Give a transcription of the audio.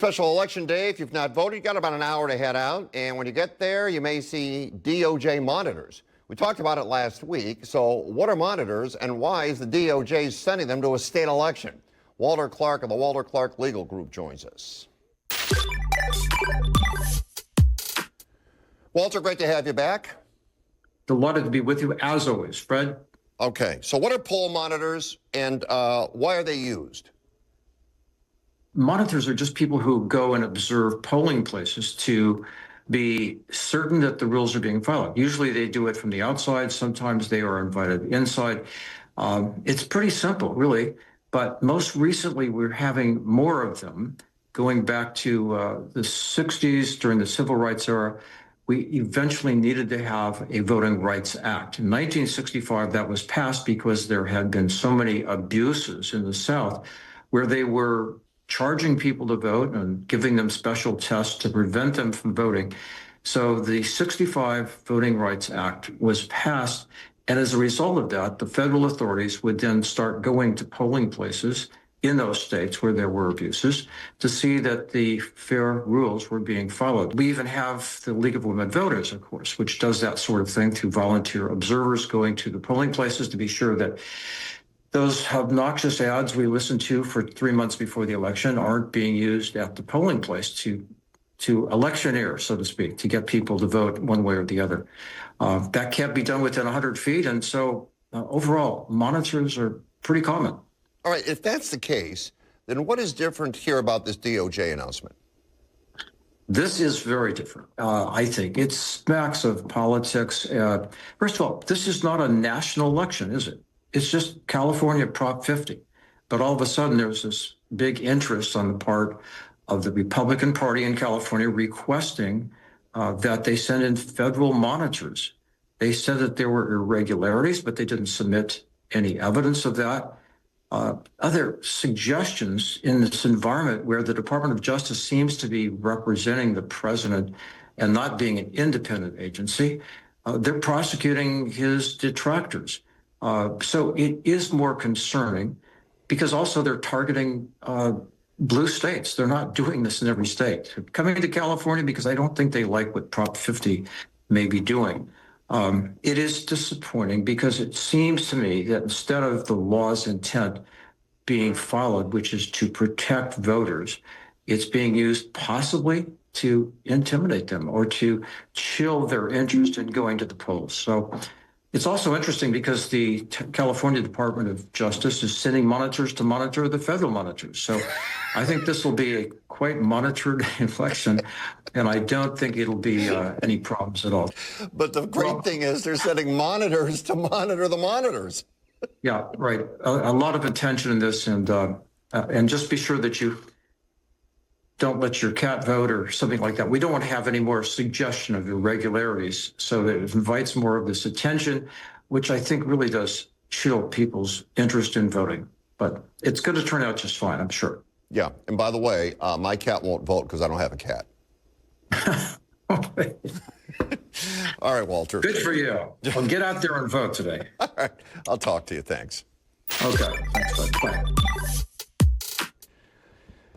Special election day. If you've not voted, you got about an hour to head out. And when you get there, you may see DOJ monitors. We talked about it last week. So what are monitors and why is the DOJ sending them to a state election? Walter Clark of the Walter Clark Legal Group joins us. Walter, great to have you back. Delighted to be with you as always, Fred. Okay, so what are poll monitors and why are they used? Monitors are just people who go and observe polling places to be certain that the rules are being followed. Usually they do it from the outside. Sometimes they are invited inside. It's pretty simple, really. But most recently, we're having more of them. Going back to the 60s, during the Civil Rights era, we eventually needed to have a Voting Rights Act. In 1965, that was passed because there had been so many abuses in the South where they were charging people to vote and giving them special tests to prevent them from voting. So the 65 Voting Rights Act was passed. And as a result of that, the federal authorities would then start going to polling places in those states where there were abuses to see that the fair rules were being followed. We even have the League of Women Voters, of course, which does that sort of thing through volunteer observers going to the polling places to be sure that those obnoxious ads we listened to for 3 months before the election aren't being used at the polling place to electioneer, so to speak, to get people to vote one way or the other. That can't be done within 100 feet. And so overall, monitors are pretty common. All right, if that's the case, then what is different here about this DOJ announcement? This is very different, I think. It smacks of politics. First of all, this is not a national election, is it? It's just California Prop 50. But all of a sudden, there's this big interest on the part of the Republican Party in California requesting that they send in federal monitors. They said that there were irregularities, but they didn't submit any evidence of that. Other suggestions in this environment where the Department of Justice seems to be representing the president and not being an independent agency, they're prosecuting his detractors. So it is more concerning because also they're targeting blue states. They're not doing this in every state. They're coming to California because I don't think they like what Prop 50 may be doing. It is disappointing because it seems to me that instead of the law's intent being followed, which is to protect voters, it's being used possibly to intimidate them or to chill their interest in going to the polls. So it's also interesting because the California Department of Justice is sending monitors to monitor the federal monitors. So I think this will be a quite monitored election, and I don't think it'll be any problems at all. But the great thing is they're sending monitors to monitor the monitors. Yeah, right. A lot of attention in this, and just be sure that you don't let your cat vote or something like that. We don't want to have any more suggestion of irregularities, so that it invites more of this attention, which I think really does chill people's interest in voting. But it's going to turn out just fine, I'm sure. Yeah, and by the way, my cat won't vote because I don't have a cat. Okay. All right, Walter. Good for you. Well, get out there and vote today. All right, I'll talk to you. Thanks. Okay. Thanks, bud. Bye.